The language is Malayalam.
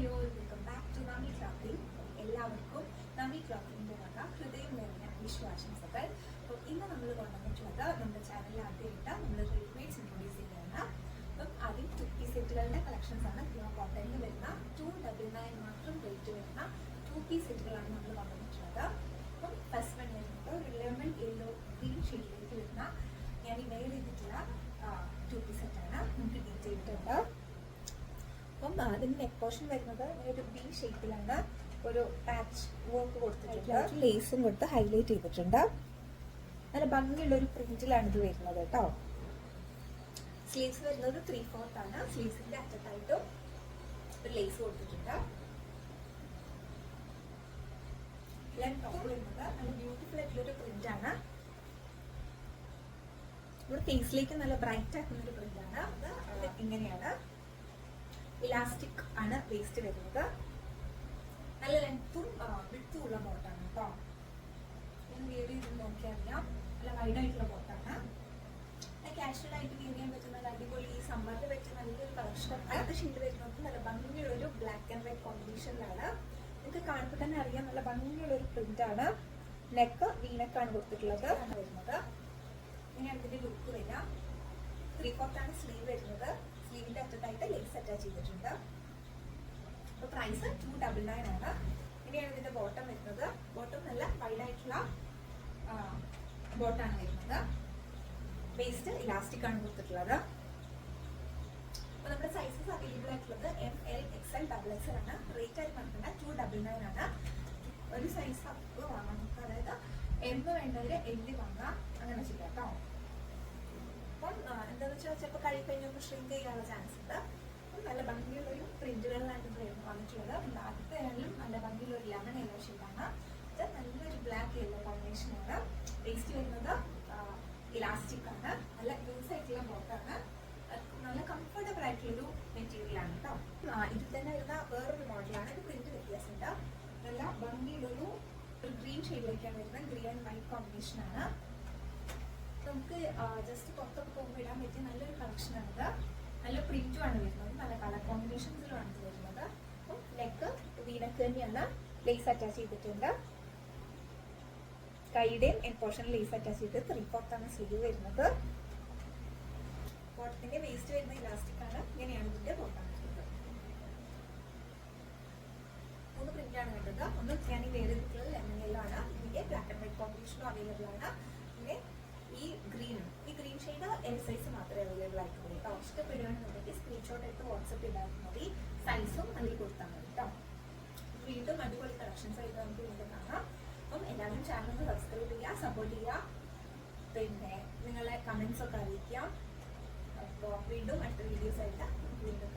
Hello, welcome back to Navi Clothing. എല്ലാവർക്കും നവി ക്ലോത്തിങ്ങിൻ്റെ വക ഹൃദയം നിറഞ്ഞ വിശ്വാസങ്ങൾ. അപ്പോൾ ഇന്ന് നമ്മൾ കൊണ്ടുവന്നിട്ടുള്ളത് നമ്മുടെ ചാനലിൽ ആദ്യമായിട്ട് നമ്മൾ റെഡിമെയ്ഡ്സ് ഇൻട്രൊഡ്യൂസ് ചെയ്യുകയാണ്. അപ്പം ആദ്യം 2 പീസ് സെറ്റുകളുടെ കളക്ഷൻസ് ആണ്. പ്യുവർ കോട്ടണിൽ വരുന്ന 299 മാത്രം റേറ്റ് വരുന്ന 2 പീസ് സെറ്റുകളാണ് നമ്മൾ കൊണ്ടുവന്നിട്ടുള്ളത്. അപ്പം ഫസ്റ്റ് വൺ വരുന്നത് ഒരു ലെമൺ യെല്ലോ ഗ്രീൻ ഷെയ്ഡിലേക്ക് വരുന്ന ഞാൻ ഈ വെയർ ചെയ്തിട്ടുള്ള 2 പീസ് സെറ്റാണ്. നമുക്ക് ഡീറ്റെയിൽ ഉണ്ട്. അപ്പം അതിന് നെക്ക് പോർഷൻ വരുന്നത് ഒരു ബി ഷേപ്പിലാണ്. ഒരു പാച്ച് വർക്ക് കൊടുത്തിട്ടുണ്ട്, ലേസും കൊടുത്ത് ഹൈലൈറ്റ് ചെയ്തിട്ടുണ്ട്. നല്ല ഭംഗിയുള്ള ഒരു പ്രിന്റിലാണ് ഇത് വരുന്നത് കേട്ടോ. സ്ലീവ്സ് വരുന്നത് 3/4 ആണ്. സ്ലീവ്സിന്റെ അറ്റത്തായിട്ടും ഒരു ലേസ് കൊടുത്തിട്ടുണ്ട്. ടോപ്പ് വരുന്നത് നല്ല ബ്യൂട്ടിഫുൾ ആയിട്ടുള്ള ഒരു പ്രിന്റ് ആണ്. ഇവിടെ ഫേസിലേക്ക് നല്ല ബ്രൈറ്റ് ആക്കുന്ന ഒരു പ്രിന്റ് ആണ്. അത് ഇങ്ങനെയാണ്. ഇലാസ്റ്റിക് ആണ് വേസ്റ്റ് വരുന്നത്. നല്ല ലെങ്ത്തും വിഡ്ത്തും ഉള്ള ബോട്ടാണ് കേട്ടോ. ഞാൻ വിയർ ചെയ്ത് നോക്കിയാൽ അറിയാം, നല്ല വൈഡ് ആയിട്ടുള്ള ബോട്ടാണ്. കാഷ്വൽ ആയിട്ട് വിയർ ചെയ്യാൻ പറ്റുന്ന അടിപൊളി സമ്മറിന് പറ്റുന്ന നല്ലൊരു കളക്ഷൻ. അടുത്ത ഷെയ്ഡ് വരുന്നത് നല്ല ഭംഗിയുള്ള ഒരു ബ്ലാക്ക് ആൻഡ് വൈറ്റ് കോമ്പിനേഷനിലാണ്. നിങ്ങൾക്ക് കാണുമ്പോൾ തന്നെ അറിയാം, നല്ല ഭംഗിയുള്ള ഒരു പ്രിന്റ് ആണ്. നെക്ക് വീനക്കാണ് കൊടുത്തിട്ടുള്ളത് വരുന്നത്. ഇങ്ങനെയാണ് ഇതിന്റെ ലുക്ക് വരിക. 3/4 ആണ് സ്ലീവ് വരുന്നത്. സ്ലീവിന്റെ അറ്റത്തായിട്ട് ലേസ് അറ്റാച്ച് ചെയ്തിട്ടുണ്ട്. അപ്പോൾ പ്രൈസ് 299 ആണ്. ഇനിയാണ് ഇതിന്റെ ബോട്ടം വരുന്നത്. ബോട്ടം നല്ല വൈഡ് ആയിട്ടുള്ള ബോട്ടാണ് വരുന്നത്. വേസ്റ്റ് ഇലാസ്റ്റിക് ആണ് കൊടുത്തിട്ടുള്ളത്. അപ്പോൾ നമ്മുടെ സൈസസ് അവൈലബിൾ ആയിട്ടുള്ളത് ML XL XXL ആണ്. റേറ്റ് ആയി പറഞ്ഞിട്ടുണ്ട് 299 ആണ്. ഒരു സൈസ് അപ്പ് വാങ്ങാം നമുക്ക്. അതായത് M വേണ്ടവര് L വാങ്ങാം, അങ്ങനെ ചെയ്യാം കേട്ടോ. അപ്പം എന്താണെന്ന് വെച്ചാൽ ചിലപ്പോൾ കഴിക്കഴിഞ്ഞൊന്ന് ഷ്രിങ്ക് ചെയ്യാനുള്ള ചാൻസ് ഉണ്ട്. അപ്പം നല്ല ഭംഗിയുള്ള ഒരു പ്രിന്റുകളിലാണ് ഇത് വന്നിട്ടുള്ളത്. ആദ്യത്തെ ആയാലും നല്ല ഭംഗിയുള്ള ഒരു ലെമൺ യെല്ലോ ഷെയ്ഡാണ്. ഇത് നല്ലൊരു ബ്ലാക്ക് യെല്ലോ കോമ്പിനേഷനാണ്. വേസ്റ്റ് വരുന്നത് ഇലാസ്റ്റിക് ആണ്. നല്ല ലൂസ് ആയിട്ടുള്ള ബോട്ടാണ്. നല്ല കംഫർട്ടബിൾ ആയിട്ടുള്ളൊരു മെറ്റീരിയൽ ആണ് കേട്ടോ. ഇതിൽ തന്നെ വരുന്ന വേറൊരു മോഡലാണ്. ഇത് പ്രിന്റ് വ്യത്യാസമുണ്ട്. നല്ല ഭംഗിയുള്ളൊരു ഗ്രീൻ ഷെയ്ഡിലേക്കാണ് വരുന്നത്. ഗ്രീൻ ആൻഡ് വൈറ്റ് കോമ്പിനേഷനാണ്. നമുക്ക് ജസ്റ്റ് പുറത്തൊക്കെ പോകുമ്പോൾ ഇടാൻ പറ്റിയ നല്ലൊരു കളക്ഷനാണിത്. നല്ല പ്രിന്റും ആണ് വരുന്നത്. നല്ല കളർ കോമ്പിനേഷൻസിലുമാണ് ഇത് വരുന്നത്. അപ്പം നെക്ക് വീനക്ക് തന്നെയാണ്. ലേസ് അറ്റാച്ച് ചെയ്തിട്ടുണ്ട്. കൈയുടെയും എൻ പോർഷൻ ലേസ് അറ്റാച്ച് ചെയ്ത് 3/4 ആണ് സ്ലീവ് വരുന്നത്. ബോട്ടത്തിന്റെ വേസ്റ്റ് വരുന്ന ഇലാസ്റ്റിക് ആണ്. ഇങ്ങനെയാണ് ഇതിന്റെ ബോട്ടം വരുന്നത്. 3 പ്രിന്റാണ് വേണ്ടത്. ഒന്ന് ഞാൻ ഈ വേറെ ചെയ്തിട്ടുള്ളത് ലെമൺ യെല്ലോ ആണ്. ഇതിന്റെ ബ്ലാക്ക് ആൻഡ് വൈറ്റ് കോമ്പിനേഷനും അവൈലബിൾ ആണ്. പിന്നെ ഈ ഗ്രീൻ ഷെയ്ഡ് എൽ സൈസ് മാത്രമേ അവൈലബിൾ ആയിട്ടുള്ളൂ കേട്ടോ. ഇഷ്ടപ്പെടുകയാണെന്നുണ്ടെങ്കിൽ സ്ക്രീൻഷോട്ട് എടുത്ത് വാട്സപ്പ് ചെയ്താൽ മതി. സൈസും അതിൽ കൊടുത്താൽ മതി കേട്ടോ. വീണ്ടും അടിപൊളി കളക്ഷൻസ് ആയിട്ട് നമുക്ക് വീണ്ടും കാണാം. അപ്പം എല്ലാവരും ചാനൽ സബ്സ്ക്രൈബ് ചെയ്യുക, സപ്പോർട്ട് ചെയ്യുക. പിന്നെ നിങ്ങളെ കമന്റ്സ് ഒക്കെ അറിയിക്കാം. അപ്പോൾ വീണ്ടും അടുത്ത വീഡിയോസ് ആയിട്ട് വീണ്ടും